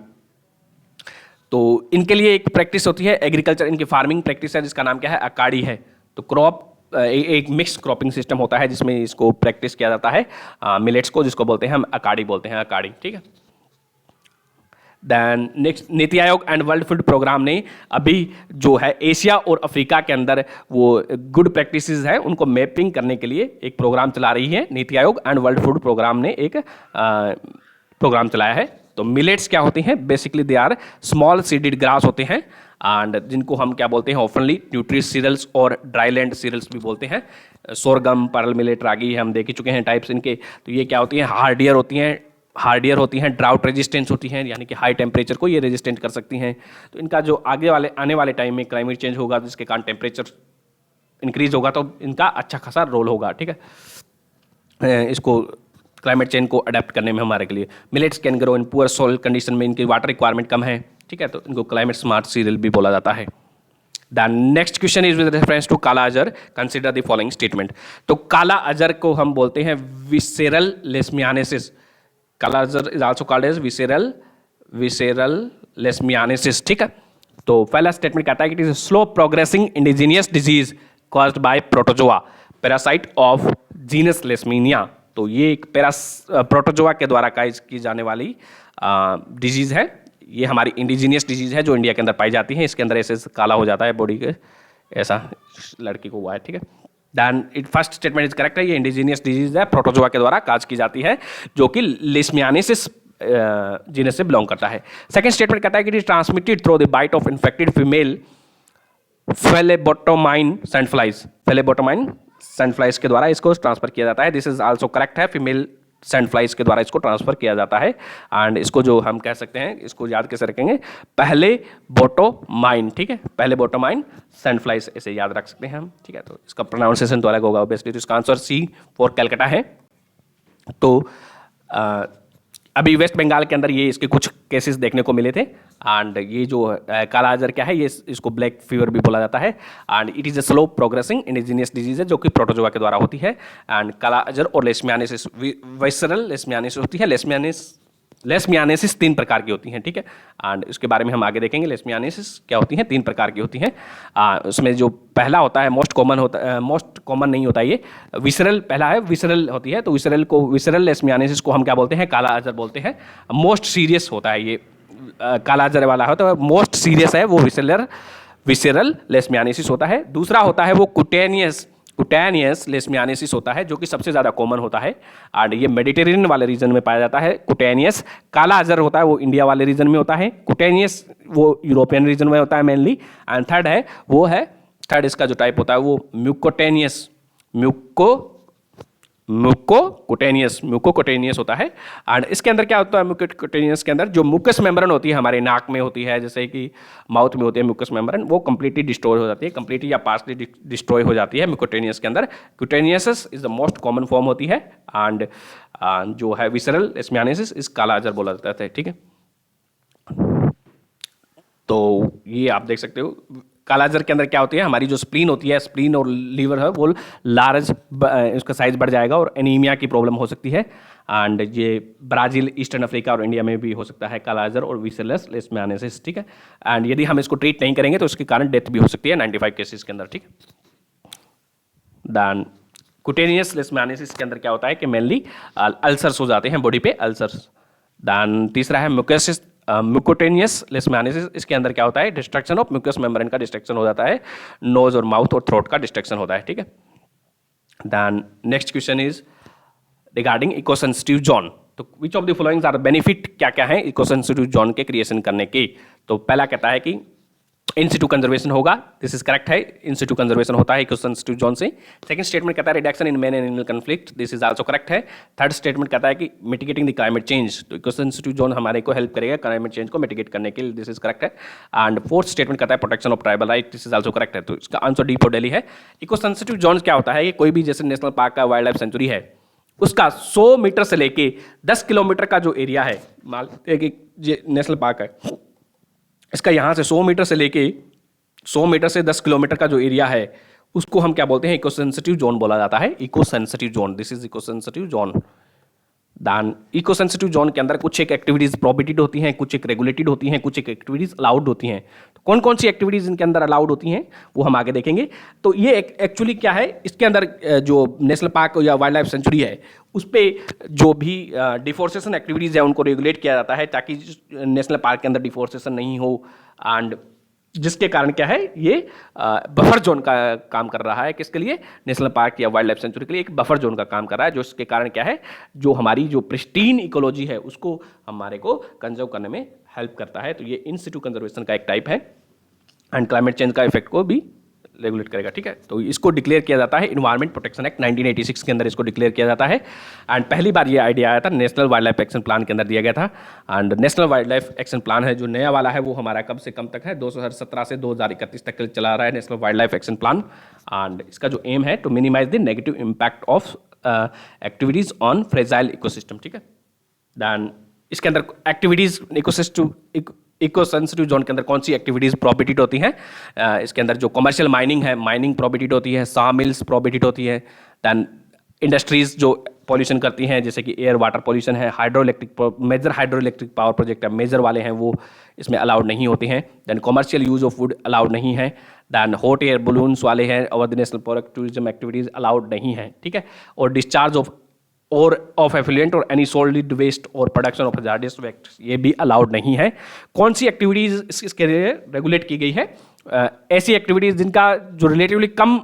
तो इनके लिए एक प्रैक्टिस होती है एग्रीकल्चर, इनकी फार्मिंग प्रैक्टिस है जिसका नाम क्या है? अकाड़ी है। तो क्रॉप एक मिक्स क्रॉपिंग सिस्टम होता है जिसमें इसको प्रैक्टिस किया जाता है मिलेट्स को, जिसको बोलते हैं हम अकाड़ी बोलते हैं, अकाड़ी, ठीक है। Then next, NITI Aayog and world food programme ने अभी जो है एशिया और अफ्रीका के अंदर वो गुड प्रैक्टिसेस है उनको मैपिंग करने के लिए एक प्रोग्राम चला रही है। NITI Aayog and world food programme ने एक प्रोग्राम चलाया है। तो मिलेट्स क्या होती हैं? Basically they are small seeded grass होते हैं एंड जिनको हम क्या बोलते हैं? ऑफनली न्यूट्री सीरियल्स और ड्राईलैंड सीरियल्स भी बोलते हैं। सोरगम, पर्ल मिलेट, रागी हम देख ही चुके हैं टाइप्स इनके। तो ये क्या होती हैं? हार्डियर होती हैं, ड्राउट रेजिस्टेंस होती हैं, यानी कि हाई टेम्परेचर को ये रेजिस्टेंट कर सकती हैं। तो इनका जो आने वाले टाइम में क्लाइमेट चेंज होगा जिसके कारण टेम्परेचर इंक्रीज होगा तो इनका अच्छा खासा रोल होगा, ठीक है, इसको क्लाइमेट चेंज को अडेप्ट करने में हमारे के लिए। Millets can grow in poor soil condition में, इनकी वाटर रिक्वायरमेंट कम है, ठीक है, तो इनको क्लाइमेट स्मार्ट सीरियल भी बोला जाता है। The next question is with reference to kala azar, consider the following statement. तो काला अजर को हम बोलते हैं visceral leishmaniasis. Kala azar is also called as visceral leishmaniasis, ठीक है। तो पहला स्टेटमेंट कहता है कि it is slow progressing indigenous disease caused by protozoa, parasite of genus leishmania. तो ये एक प्रोटोजोआ के द्वारा काज की जाने वाली डिजीज है। ये हमारी इंडिजीनियस डिजीज है जो इंडिया के अंदर पाई जाती है। इसके अंदर ऐसे काला हो जाता है बॉडी के, ऐसा लड़की को हुआ है, ठीक है। Then it first statement is correct है, ये इंडिजीनियस डिजीज है, प्रोटोजोआ के द्वारा काज की जाती है जो कि लेशमियानेसिस जीनस से बिलोंग करता है। सेकंड स्टेटमेंट कहता है कि it is transmitted through the bite of infected female phlebotomine sandflies के द्वारा इसको ट्रांसफर किया जाता है। दिस इज आल्सो करेक्ट है, फीमेल सैंडफ्लाइज के द्वारा इसको ट्रांसफर किया जाता है। एंड इसको जो हम कह सकते हैं, इसको याद कैसे रखेंगे? पहले बोटोमाइन, ठीक है, पहले बोटोमाइन सैंडफ्लाइज, ऐसे याद रख सकते हैं हम, ठीक है। तो इसका प्रोनाउंसिएशन तो अलग होगा ऑब्वियसली। तो इसका आंसर सी फॉर कैलकाटा है। तो अभी वेस्ट बंगाल के अंदर ये इसके कुछ केसेस देखने को मिले थे। एंड ये जो काला अजर क्या है, ये इसको ब्लैक फीवर भी बोला जाता है। And it is a slow progressing indigenous disease है जो कि प्रोटोजोआ के द्वारा होती है। एंड काला अजर और लेशमियानेसिस, विसरल लेशमियानेसिस होती है। लेशमियानेसिस 3 प्रकार की होती हैं, ठीक है। एंड इसके बारे में हम आगे देखेंगे। लेशमियानेसिस क्या होती हैं? 3 प्रकार की होती हैं। उसमें जो पहला होता है मोस्ट कॉमन नहीं होता, ये विसरल पहला है, विसरल होती है। तो विसरल लेशमियानेसिस को हम क्या बोलते हैं? काला अजर बोलते हैं। मोस्ट सीरियस होता है ये काला अजर वाला है, तो मोस्ट सीरियस है वो विसरल लेशमियानेसिस होता है। दूसरा होता है वो कुटेनियस लेशमियानेसिस होता है जो कि सबसे ज़्यादा कॉमन होता है। और ये मेडिटेरेनियन वाले रीजन में पाया जाता है कुटेनियस। काला अजर होता है वो इंडिया वाले रीजन में होता है। कुटेनियस वो यूरोपियन रीजन में होता है मेनली। एंड थर्ड इसका जो टाइप होता है वो म्यूकोकुटेनियस होता है। एंड इसके अंदर क्या होता है? म्यूकोकुटेनियस के अंदर जो म्यूकस मेम्ब्रेन होती है हमारे नाक में होती है, जैसे कि माउथ में होती है म्यूकस मेम्ब्रेन, वो कंप्लीटली डिस्ट्रॉय हो जाती है, कंप्लीटली या पार्शली डिस्ट्रॉय हो जाती है म्यूकोकुटेनियस के अंदर। Cutaneous is the most common form होती है। एंड जो है विसरल लेशमियानेसिस इस काला अजर बोला जाता है, ठीक है। तो ये आप देख सकते हो काला अजर के अंदर क्या होती है, हमारी जो स्प्लीन होती है, स्प्लीन और लीवर है वो लार्ज, उसका साइज बढ़ जाएगा और एनीमिया की प्रॉब्लम हो सकती है। एंड ये ब्राज़ील, ईस्टर्न अफ्रीका और इंडिया में भी हो सकता है काला अजर और विसरल लेशमियानेसिस, ठीक है। एंड यदि हम इसको ट्रीट नहीं करेंगे तो उसके कारण डेथ भी हो सकती है 95 केसेस के अंदर, ठीक है। दैन कुटेनियस लेशमियानेसिस के अंदर क्या होता है कि मेनली अल्सर्स हो जाते हैं बॉडी पे, अल्सर्स। दैन तीसरा है म्यूकोटेनियस लेशमियानेसिस, इसके अंदर क्या होता है? डिस्ट्रक्शन ऑफ म्यूकस मेम्ब्रेन का डिस्ट्रक्शन हो जाता है, नोज और माउथ और थ्रोट का डिस्ट्रक्शन होता है, ठीक है। Then next question is regarding eco sensitive zone. तो which of the followings are benefit क्या क्या है इकोसेंसिटिव जोन के क्रिएशन करने की? तो पहला कहता है कि इन सिटू कंजर्वेशन होगा, दिस इज करेक्ट है, इन सिटू कंजर्वेशन होता है इको सेंसिटिव जोन से। सेकंड स्टेटमेंट कहता है reduction in man and animal conflict, this is also correct है। थर्ड स्टेटमेंट कहता है कि मिटिगेटिंग द क्लाइमेट चेंज, तो इको सेंसिटिव जोन हमारे को हेल्प करेगा क्लाइमेट चेंज को मिटिगेट करने के लिए, दिस इज करेक्ट है। एंड फोर्थ स्टेटमेंट कहता है protection of tribal right, this is also correct है। तो इसका आंसर डी फॉर दिल्ली है। इको सेंसिटिव जोन क्या होता है, ये कोई भी जैसे नेशनल पार्क का वाइल्ड लाइफ सेंचुरी है उसका 100 मीटर से लेके 10 किलोमीटर का जो एरिया है, मान लेते हैं कि नेशनल पार्क है, इसका यहाँ से 100 मीटर से लेके 100 मीटर से 10 किलोमीटर का जो एरिया है उसको हम क्या बोलते हैं, इको सेंसिटिव जोन बोला जाता है, eco sensitive zone, this is eco sensitive zone. Then eco sensitive zone के अंदर कुछ एक एक्टिविटीज प्रोहिबिटेड होती हैं, कुछ एक रेगुलेटेड होती हैं, कुछ एक एक्टिविटीज अलाउड होती हैं। तो कौन कौन सी एक्टिविटीज इनके अंदर अलाउड होती हैं वो हम आगे देखेंगे। तो ये एक्चुअली क्या है, इसके अंदर जो नेशनल पार्क या वाइल्ड लाइफ सेंचुरी है उस पर जो भी डिफोरेस्टेशन एक्टिविटीज है उनको रेगुलेट किया जाता है ताकि नेशनल पार्क के अंदर डिफोरेस्टेशन नहीं हो, एंड जिसके कारण क्या है ये बफर जोन का काम कर रहा है, किसके लिए, नेशनल पार्क या वाइल्ड लाइफ सेंचुरी के लिए एक बफर जोन का काम कर रहा है, जो इसके कारण क्या है, जो हमारी जो प्रिस्टीन इकोलॉजी है उसको हमारे को कंजर्व करने में हेल्प करता है। तो ये इन सिटू कंजर्वेशन का एक टाइप है एंड क्लाइमेट चेंज का इफेक्ट को भी रेगुलेट करेगा, ठीक है। तो इसको डिक्लेयर किया जाता है इन्वायरमेंट प्रोटेक्शन एक्ट 1986 के अंदर इसको डिक्लेयर किया जाता है। एंड पहली बार ये आइडिया आया था national wildlife action plan के अंदर दिया गया था। And national wildlife action plan है जो नया वाला है वो हमारा कब से कब तक है, 2017 से 2031 तक चला रहा है national wildlife action plan. And इसका जो एम है to minimise the negative impact of activities on fragile ecosystem, ठीक है। दैन इसके अंदर एक्टिविटीज इको सेंसिटिव जोन के अंदर कौन सी एक्टिविटीज प्रोहिबिटेड होती हैं, इसके अंदर जो कमर्शियल माइनिंग है, माइनिंग प्रोहिबिटेड होती है, सा मिल्स प्रोहिबिटेड होती है, दैन इंडस्ट्रीज जो पॉल्यूशन करती हैं जैसे कि एयर वाटर पॉल्यूशन है, major hydroelectric power project है, मेजर वाले हैं वो इसमें अलाउड नहीं होते हैं, then commercial use of wood allowed नहीं है, दैन हॉट एयर बलून्स वाले हैं और the national park tourism activities allowed नहीं है, ठीक है। और डिस्चार्ज ऑफ एफिलिएंट और एनी सॉलिड वेस्ट और प्रोडक्शन ऑफ हजार्डस वेस्ट ये भी अलाउड नहीं है। कौन सी एक्टिविटीज इसके लिए रेगुलेट की गई है, ऐसी एक्टिविटीज जिनका जो रिलेटिवली कम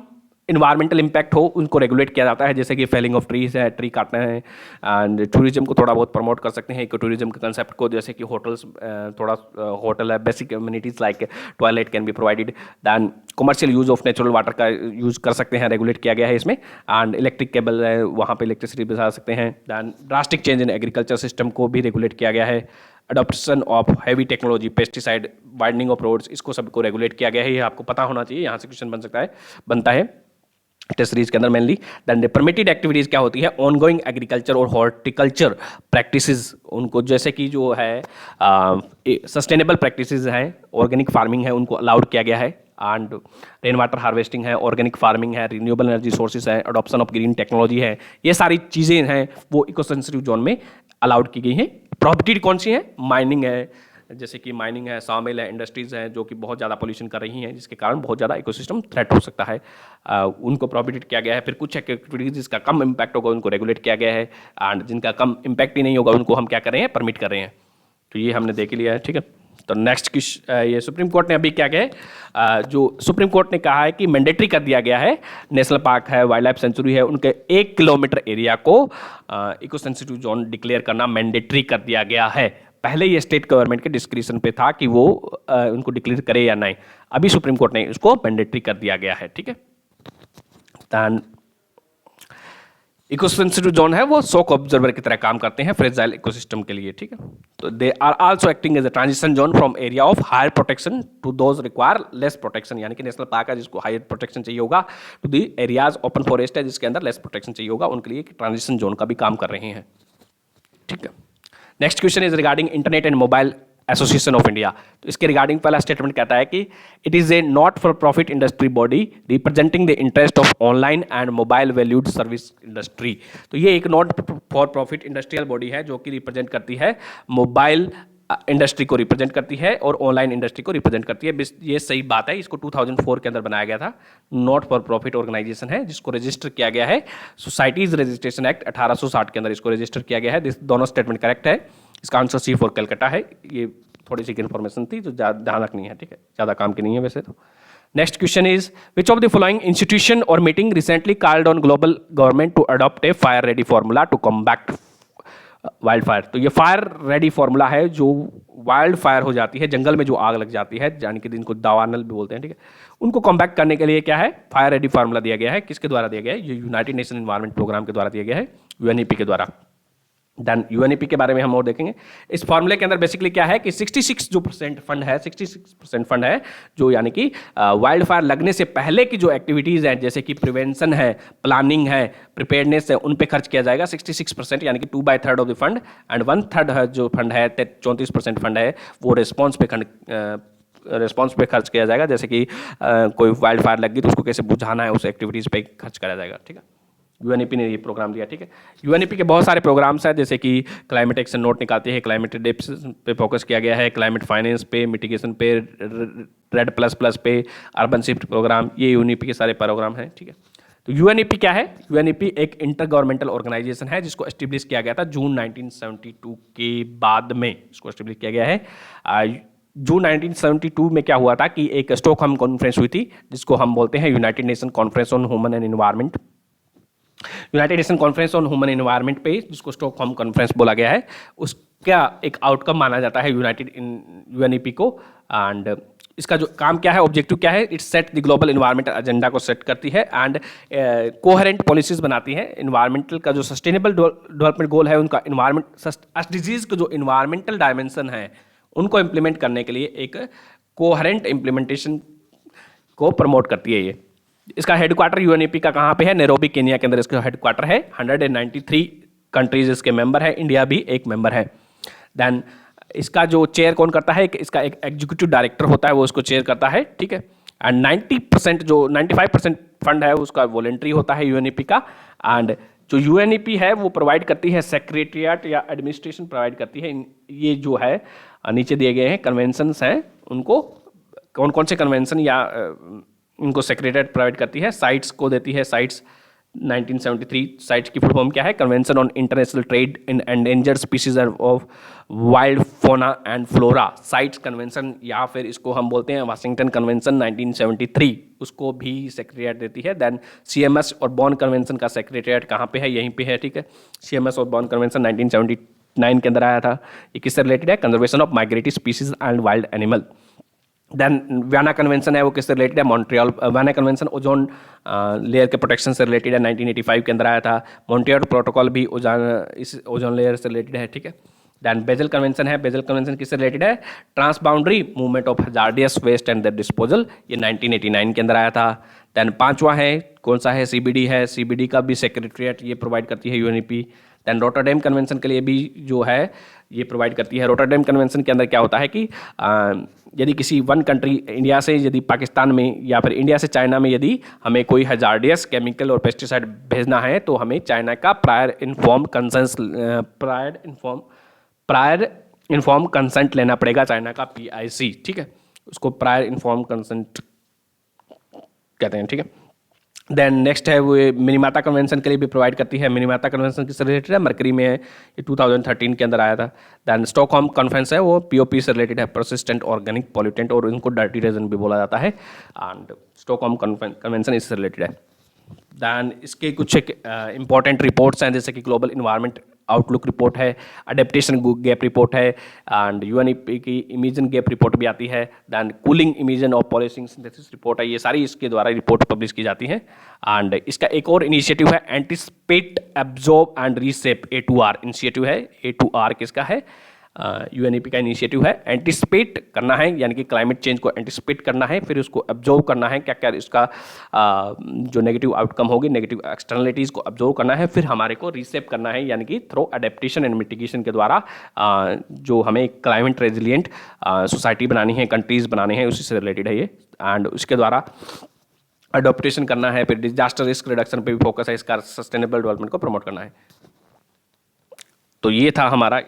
इन्वायरमेंटल इम्पैक्ट हो उनको रेगुलेट किया जाता है, जैसे कि फेलिंग ऑफ ट्रीज है, ट्री काटना है, एंड टूरिज्म को थोड़ा बहुत प्रमोट कर सकते हैं, इको टूरिज्म के कंसेप्ट को, जैसे कि होटल्स, थोड़ा होटल है, basic amenities like toilet can be provided, then commercial use of natural water का यूज कर सकते हैं, रेगुलेट किया गया है इसमें, एंड इलेक्ट्रिक केबल है वहाँ पे इलेक्ट्रिसिटी बिछा सकते हैं, then drastic change in agriculture system को भी रेगुलेट किया गया है, adoption of heavy technology, pesticide, widening of roads, इसको सबको रेगुलेट किया गया है, ये आपको पता होना चाहिए, यहाँ से क्वेश्चन बनता है टेस्ट सीरीज के अंदर मेनली। दैन परमिटेड एक्टिविटीज क्या होती है, ऑनगोइंग एग्रीकल्चर और हॉर्टिकल्चर प्रैक्टिसेस, उनको जैसे कि जो है सस्टेनेबल प्रैक्टिसेस हैं, ऑर्गेनिक फार्मिंग है, उनको अलाउड किया गया है, एंड रेन वाटर हार्वेस्टिंग है, ऑर्गेनिक फार्मिंग है, रिन्यूएबल एनर्जी सोर्सेज है, अडॉप्शन ऑफ ग्रीन टेक्नोलॉजी है, ये सारी चीज़ें हैं वो इको सेंसिटिव जोन में अलाउड की गई हैं। प्रोहिबिटेड कौन सी है, माइनिंग है, जैसे कि माइनिंग है, सामिल है, इंडस्ट्रीज हैं जो कि बहुत ज़्यादा पोल्यूशन कर रही हैं जिसके कारण बहुत ज़्यादा इकोसिस्टम थ्रेट हो सकता है, उनको प्रोहिबिटेड किया गया है। फिर कुछ एक्टिविटीज जिसका कम इम्पैक्ट होगा उनको रेगुलेट किया गया है, एंड जिनका कम इम्पैक्ट ही नहीं होगा उनको हम क्या कर रहे हैं, परमिट कर रहे हैं। तो ये हमने देख लिया है, ठीक है। तो नेक्स्ट ये सुप्रीम कोर्ट ने अभी क्या कहा, जो सुप्रीम कोर्ट ने कहा है कि मैंडेटरी कर दिया गया है, नेशनल पार्क है, वाइल्ड लाइफ सेंचुरी है, उनके 1 किलोमीटर एरिया को इको सेंसिटिव जोन डिक्लेयर करना मैंडेटरी कर दिया गया है। पहले ये स्टेट गवर्नमेंट के डिस्क्रिप्शन पे था कि वो उनको डिक्लेयर करे या नहीं, अभी सुप्रीम कोर्ट ने उसको मैंडेटरी कर दिया गया है, ठीक है। दैन इको सेंसिटिव जोन है वो शॉक ऑब्जर्वर की तरह काम करते हैं फ्रेजाइल इकोसिस्टम के लिए, ठीक है। तो they are also acting as a transition zone from area of higher protection to those require less protection, यानी कि नेशनल पार्क है जिसको हायर प्रोटेक्शन चाहिए होगा, to the areas open forest है जिसके अंदर लेस प्रोटेक्शन चाहिए होगा, उनके लिए ट्रांजिशन जोन का भी काम कर रहे हैं, ठीक है। Next question is regarding internet and mobile association of India. तो इसके रिगार्डिंग पहला स्टेटमेंट कहता है कि it is A not for profit industry body representing the interest of online and mobile valued service industry. तो ये एक not for profit industrial body है जो कि रिप्रेजेंट करती है मोबाइल इंडस्ट्री को रिप्रेजेंट करती है और ऑनलाइन इंडस्ट्री को रिप्रेजेंट करती है। ये सही बात है, इसको 2004 के अंदर बनाया गया था, नॉट फॉर प्रॉफिट ऑर्गेनाइजेशन है जिसको रजिस्टर किया गया है सोसाइटीज रजिस्ट्रेशन एक्ट 1860 के अंदर इसको रजिस्टर किया गया है। दोनों स्टेटमेंट करेक्ट है, इसका आंसर सी फॉर कलकत्ता है। ये थोड़ी सी इन्फॉर्मेशन थी जो ध्यान रखनी है, ठीक है, ज़्यादा काम की नहीं है वैसे तो। Next question is which of the following institution और meeting recently called on global government to adopt a fire ready formula to combat wild fire, तो ये फायर रेडी फार्मूला है जो वाइल्ड फायर हो जाती है, जंगल में जो आग लग जाती है, यानी कि जिनको दावानल भी बोलते हैं, ठीक है, उनको कॉम्बैक्ट करने के लिए क्या है, फायर रेडी फार्मूला दिया गया है। किसके द्वारा दिया गया है? ये यूनाइटेड नेशन एनवायरनमेंट प्रोग्राम के द्वारा दिया गया है, यूएनईपी के द्वारा। देन यूएनईपी के बारे में हम और देखेंगे। इस फॉर्मूले के अंदर बेसिकली क्या है कि 66 जो परसेंट फंड है, 66% फंड है जो यानी कि वाइल्ड फायर लगने से पहले की जो एक्टिविटीज़ हैं, जैसे कि प्रिवेंशन है, प्लानिंग है, प्रिपेयरनेस है, उन पे खर्च किया जाएगा 66%, यानी कि 2/3 ऑफ द फंड। एंड 1/3 है जो फंड है, 34% फंड है, वो रिस्पॉन्स पे खर्च किया जाएगा। जैसे कि कोई वाइल्ड फायर लग गई तो उसको कैसे बुझाना है, उस एक्टिविटीज़ पे खर्च करा जाएगा, ठीक है। यूएनईपी ने ये प्रोग्राम दिया, ठीक है। यूएनईपी के बहुत सारे प्रोग्राम्स हैं, जैसे कि क्लाइमेट एक्शन नोट निकालते हैं, क्लाइमेट एडेप्ट पे फोकस किया गया है, क्लाइमेट फाइनेंस पे, मिटिगेशन पे, REDD++ पे, अर्बन शिफ्ट प्रोग्राम, ये यूएनईपी के सारे प्रोग्राम हैं, ठीक है। तो यूएनईपी क्या है? यूएनईपी एक इंटर गवर्नमेंटल ऑर्गेनाइजेशन है जिसको एस्टेब्लिश किया गया था जून 1972 के बाद में इसको एस्टेब्लिश किया गया है। जून 1972 में क्या हुआ था कि एक स्टॉकहोम कॉन्फ्रेंस हुई थी, जिसको हम बोलते हैं United nation conference on human and environment. United nation conference on human environment पे, जिसको स्टॉकहोम कॉन्फ्रेंस बोला गया है, उसका एक आउटकम माना जाता है यूएनईपी को। एंड इसका जो काम क्या है, ऑब्जेक्टिव क्या है, it's set the global environmental agenda को सेट करती है एंड कोहेरेंट पॉलिसीज बनाती है। इन्वायरमेंटल का जो सस्टेनेबल डेवलपमेंट गोल है, उनका इन्वायरमेंट एसडीजीज के जो इन्वायरमेंटल डायमेंशन है उनको इम्प्लीमेंट करने के लिए एक कोहेरेंट इम्प्लीमेंटेशन को प्रमोट करती है ये। इसका हेडक्वार्टर यूएनईपी का कहाँ पे है? नैरोबी, केनिया के अंदर इसका हेडक्वार्टर है। 193 कंट्रीज इसके मेंबर है, इंडिया भी एक मेंबर है। देन इसका जो चेयर कौन करता है? इसका एक एग्जीक्यूटिव डायरेक्टर होता है, वो इसको चेयर करता है, ठीक है। एंड 95% फंड है उसका वॉलेंट्री होता है यूएनईपी का। एंड जो यूएनईपी है वो प्रोवाइड करती है सेक्रेटरिएट या एडमिनिस्ट्रेशन प्रोवाइड करती है। ये जो है नीचे दिए गए हैं कन्वेंशंस हैं, उनको कौन कौन से कन्वेंशन या उनको सेक्रेटरिएट प्रोवाइड करती है। साइट्स को देती है, साइट्स 1973 साइट्स की फुल फॉर्म क्या है? Convention on international trade in endangered species of wild फोना एंड फ्लोरा, साइट्स कन्वेंशन, या फिर इसको हम बोलते हैं वाशिंगटन कन्वेंशन 1973, उसको भी सेक्रेटरिएट देती है। देन सीएमएस और बॉन कन्वेंशन का सेक्रेटरिएट कहाँ पे है? यहीं पे है, ठीक है। सीएमएस और बॉन कन्वेंशन 1979 के अंदर आया था। ये किससे रिलेटेड है? Conservation of migratory species and wild animal. Then Vienna convention है, वो किससे रिलेटेड है? Montreal Vienna convention ozone layer के प्रोटेक्शन से रिलेटेड है, 1985 के अंदर आया था। मॉन्ट्रियल प्रोटोकॉल भी इस ओजोन लेयर से रिलेटेड है, ठीक है। देन बेजल कन्वेंशन है, बेजल कन्वेंशन किससे रिलेटेड है? Transboundary movement of hazardous waste and their disposal, ये 1989 के अंदर आया था। देन पांचवा है, कौन सा है? सीबीडी है, सीबीडी का भी सेक्रेटरिएट ये प्रोवाइड करती है यूएनईपी। देन रोटरडेम कन्वेंशन के लिए भी जो है ये प्रोवाइड करती है। रोटरडेम कन्वेंशन के अंदर क्या होता है कि यदि किसी वन कंट्री, इंडिया से यदि पाकिस्तान में या फिर इंडिया से चाइना में यदि हमें कोई हजार्डियस केमिकल और पेस्टिसाइड भेजना है तो हमें चाइना का प्रायर इन्फॉर्म कंसेंट लेना पड़ेगा, चाइना का PIC, ठीक है, उसको प्रायर इन्फॉर्म कंसेंट कहते हैं, ठीक है। देन नेक्स्ट है वो मिनीमाता कन्वेंशन के लिए भी प्रोवाइड करती है। मिनीमाता कन्वेंशन किससे रिलेटेड है? मरकरी में है, ये 2013 के अंदर आया था। देन स्टॉकहोम कॉन्फ्रेंस है, वो POP से रिलेटेड है, परसिस्टेंट ऑर्गेनिक पॉल्यूटेंट, और इनको डर्टी रेजन भी बोला जाता है। एंड स्टॉकहोम कन्वेंशन इससे रिलेटेड है। दैन इसके कुछ एक इंपॉर्टेंट रिपोर्ट्स हैं, जैसे कि ग्लोबल इन्वायरमेंट आउटलुक रिपोर्ट है, अडेप्टेशन गैप रिपोर्ट है, एंड यूएनईपी की इमिजन गैप रिपोर्ट भी आती है। Then cooling emission of policing synthesis report है, ये सारी इसके द्वारा रिपोर्ट पब्लिश की जाती हैं। एंड इसका एक और इनिशिएटिव है, anticipate, absorb and रीसेप, A2R initiative है। A2R किसका है? यूएनईपी का इनिशिएटिव है। एंटिसिपेट करना है, यानी कि क्लाइमेट चेंज को एंटिसिपेट करना है, फिर उसको ऑब्जर्व करना है, क्या क्या इसका जो नेगेटिव आउटकम होगी, नेगेटिव एक्सटर्नलिटीज़ को ऑब्जर्व करना है, फिर हमारे को रीसेप करना है, यानी कि थ्रू अडेप्टेशन एंड मिटिगेशन के द्वारा जो हमें क्लाइमेट रेजिलिएंट सोसाइटी बनानी है, कंट्रीज बनानी है, उसी से रिलेटेड है ये। एंड उसके द्वारा अडोप्टेशन करना है, फिर डिजास्टर रिस्क रिडक्शन पे भी फोकस है, इसका सस्टेनेबल डेवलपमेंट को प्रमोट करना है। तो ये था हमारा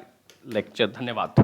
लेक्चर, धन्यवाद।